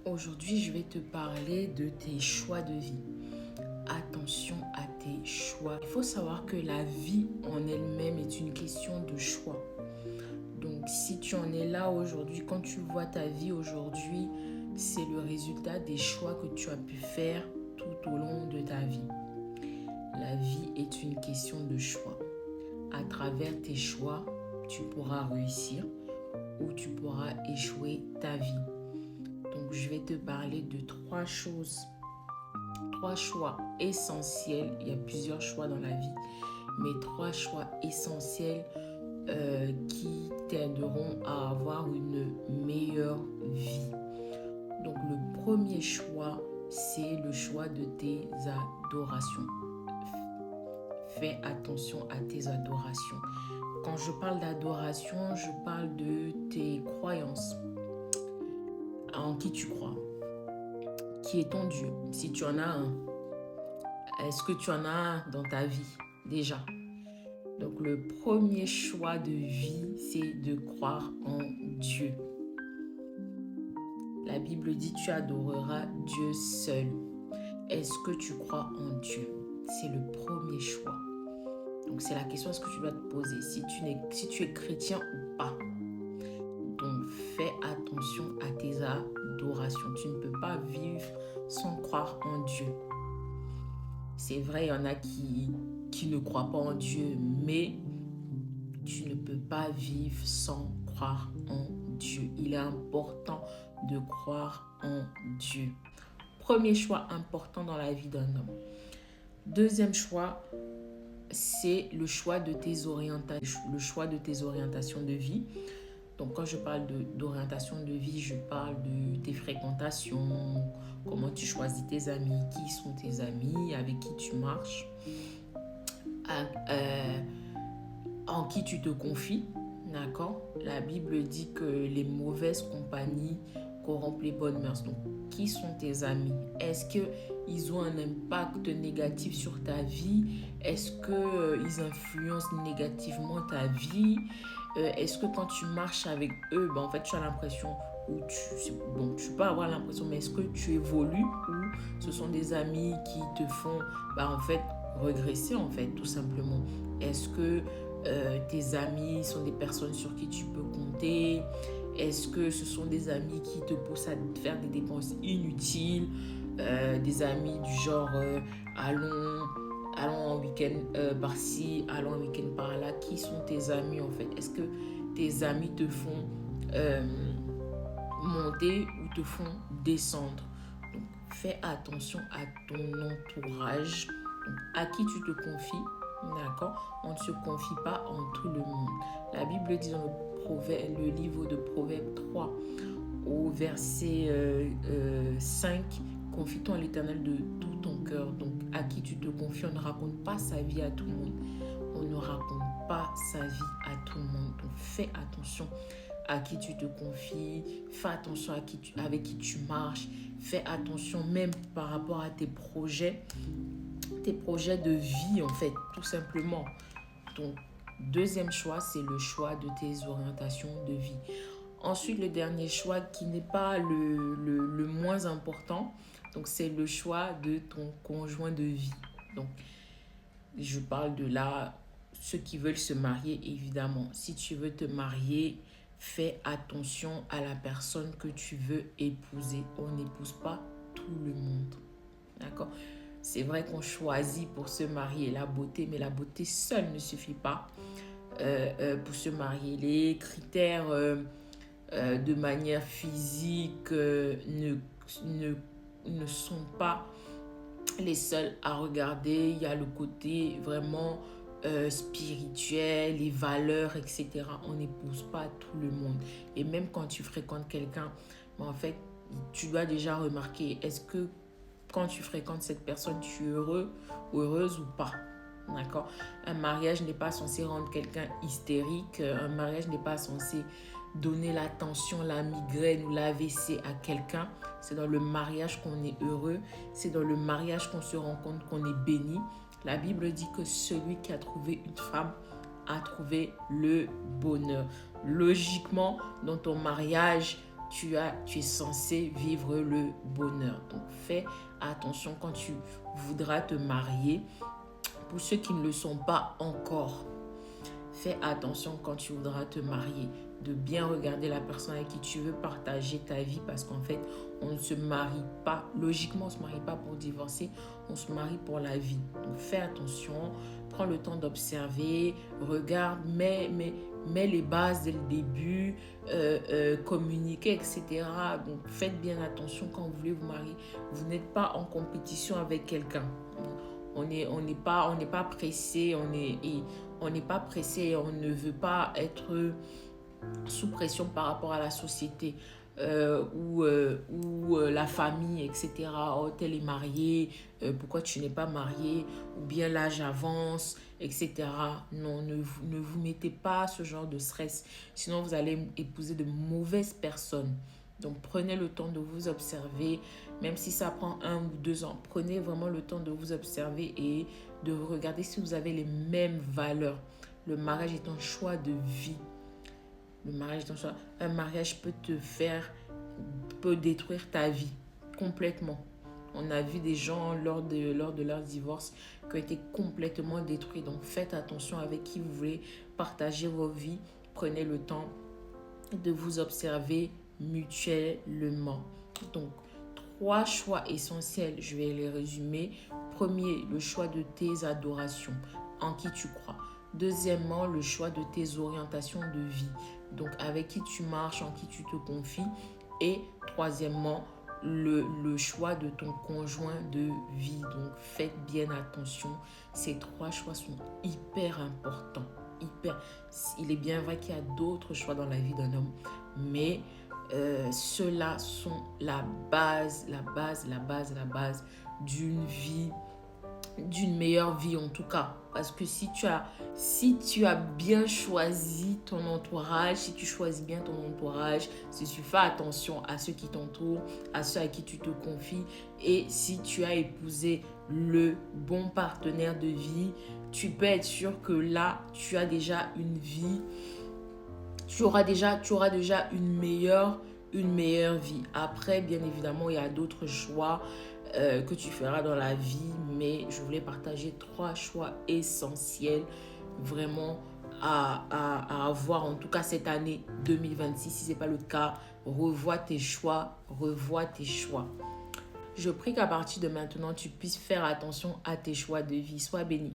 Aujourd'hui, je vais te parler de tes choix de vie. Attention à tes choix. Il faut savoir que la vie en elle-même est une question de choix. Donc, si tu en es là aujourd'hui, quand tu vois ta vie aujourd'hui, c'est le résultat des choix que tu as pu faire tout au long de ta vie. La vie est une question de choix. À travers tes choix, tu pourras réussir ou tu pourras échouer ta vie. Donc, je vais te parler de trois choix essentiels. Il y a plusieurs choix dans la vie, mais trois choix essentiels qui t'aideront à avoir une meilleure vie. Donc, le premier choix, c'est le choix de tes adorations. Fais attention à tes adorations. Quand je parle d'adoration, je parle de tes croyances. En qui tu crois? Qui est ton Dieu? Si tu en as un, est-ce que tu en as un dans ta vie déjà? Donc le premier choix de vie, c'est de croire en Dieu. La Bible dit tu adoreras Dieu seul. Est-ce que tu crois en Dieu? C'est le premier choix. Donc c'est la question est-ce que tu dois te poser si tu es chrétien ou pas. Donc fais attention à tes adorations. Tu ne peux pas vivre sans croire en Dieu. C'est vrai, il y en a qui ne croient pas en Dieu, mais tu ne peux pas vivre sans croire en Dieu. Il est important de croire en Dieu. Premier choix important dans la vie d'un homme. Deuxième choix, c'est le choix de tes orientations de vie. Donc, quand je parle d'orientation de vie, je parle de tes fréquentations, comment tu choisis tes amis, qui sont tes amis, avec qui tu marches, en qui tu te confies, d'accord? La Bible dit que les mauvaises compagnies corrompent les bonnes mœurs. Donc, qui sont tes amis? Est-ce qu'ils ont un impact négatif sur ta vie? Est-ce qu'ils influencent négativement ta vie? Est-ce que quand tu marches avec eux, en fait, tu as l'impression, tu peux avoir l'impression, mais est-ce que tu évolues ou ce sont des amis qui te font, en fait, regresser, en fait, tout simplement? Est-ce que tes amis sont des personnes sur qui tu peux compter? Est-ce que ce sont des amis qui te poussent à faire des dépenses inutiles? Des amis du genre, allons en week-end par-ci, allons en week-end par-là. Qui sont tes amis en fait? Est-ce que tes amis te font monter ou te font descendre? Donc, fais attention à ton entourage. Donc, à qui tu te confies, d'accord? On ne se confie pas en tout le monde. La Bible dit dans le livre de Proverbes 3 au verset 5, confie-toi à l'Éternel de tout ton cœur. Donc, à qui tu te confies, on ne raconte pas sa vie à tout le monde. On ne raconte pas sa vie à tout le monde. Donc, fais attention à qui tu te confies. Fais attention avec qui tu marches. Fais attention même par rapport à tes projets de vie, en fait, tout simplement. Donc, deuxième choix, c'est le choix de tes orientations de vie. Ensuite, le dernier choix qui n'est pas le moins important, donc c'est le choix de ton conjoint de vie. Donc, je parle de là, ceux qui veulent se marier, évidemment. Si tu veux te marier, fais attention à la personne que tu veux épouser. On n'épouse pas tout le monde. D'accord? C'est vrai qu'on choisit pour se marier la beauté, mais la beauté seule ne suffit pas pour se marier. Les critères de manière physique ne sont pas les seuls à regarder. Il y a le côté vraiment spirituel, les valeurs, etc. On n'épouse pas tout le monde. Et même quand tu fréquentes quelqu'un, en fait, tu dois déjà remarquer, est-ce que quand tu fréquentes cette personne, tu es heureux ou heureuse ou pas? D'accord? Un mariage n'est pas censé rendre quelqu'un hystérique. Un mariage n'est pas censé donner la tension, la migraine ou l'AVC à quelqu'un. C'est dans le mariage qu'on est heureux. C'est dans le mariage qu'on se rend compte qu'on est béni. La Bible dit que celui qui a trouvé une femme a trouvé le bonheur. Logiquement, dans ton mariage, tu es censé vivre le bonheur. Donc, fais attention quand tu voudras te marier. Pour ceux qui ne le sont pas encore, fais attention quand tu voudras te marier, de bien regarder la personne avec qui tu veux partager ta vie, parce qu'en fait, on ne se marie pas, logiquement, on ne se marie pas pour divorcer, on se marie pour la vie. Donc, fais attention, prends le temps d'observer, regarde, mets les bases dès le début, communiquer, etc. Donc, faites bien attention quand vous voulez vous marier. Vous n'êtes pas en compétition avec quelqu'un. On n'est pas pressé, on n'est pas pressé, on ne veut pas être sous pression par rapport à la société ou la famille, etc. Oh, tel est marié, pourquoi tu n'es pas marié, ou bien l'âge avance, etc. Non, ne vous mettez pas ce genre de stress, sinon vous allez épouser de mauvaises personnes. Donc, prenez le temps de vous observer, même si ça prend 1 ou 2 ans. Prenez vraiment le temps de vous observer et de regarder si vous avez les mêmes valeurs. Le mariage est un choix de vie. Le mariage est un choix. Un mariage peut détruire ta vie complètement. On a vu des gens lors de leur divorce qui ont été complètement détruits. Donc, faites attention avec qui vous voulez partager vos vies. Prenez le temps de vous observer mutuellement. Donc, 3 choix essentiels, je vais les résumer. Premier, le choix de tes adorations, en qui tu crois. Deuxièmement, le choix de tes orientations de vie, donc avec qui tu marches, en qui tu te confies. Et troisièmement, le choix de ton conjoint de vie. Donc, faites bien attention. Ces 3 choix sont hyper importants. Il est bien vrai qu'il y a d'autres choix dans la vie d'un homme, mais ceux-là sont la base d'une vie, d'une meilleure vie en tout cas. Parce que si tu as bien choisi ton entourage, si tu choisis bien ton entourage, si tu fais attention à ceux qui t'entourent, à ceux à qui tu te confies, et si tu as épousé le bon partenaire de vie, tu peux être sûr que là, tu as déjà une vie, tu auras déjà une meilleure vie. Après, bien évidemment, il y a d'autres choix que tu feras dans la vie, mais je voulais partager 3 choix essentiels vraiment à avoir, en tout cas cette année 2026. Si ce n'est pas le cas, revois tes choix. Je prie qu'à partir de maintenant, tu puisses faire attention à tes choix de vie. Sois béni.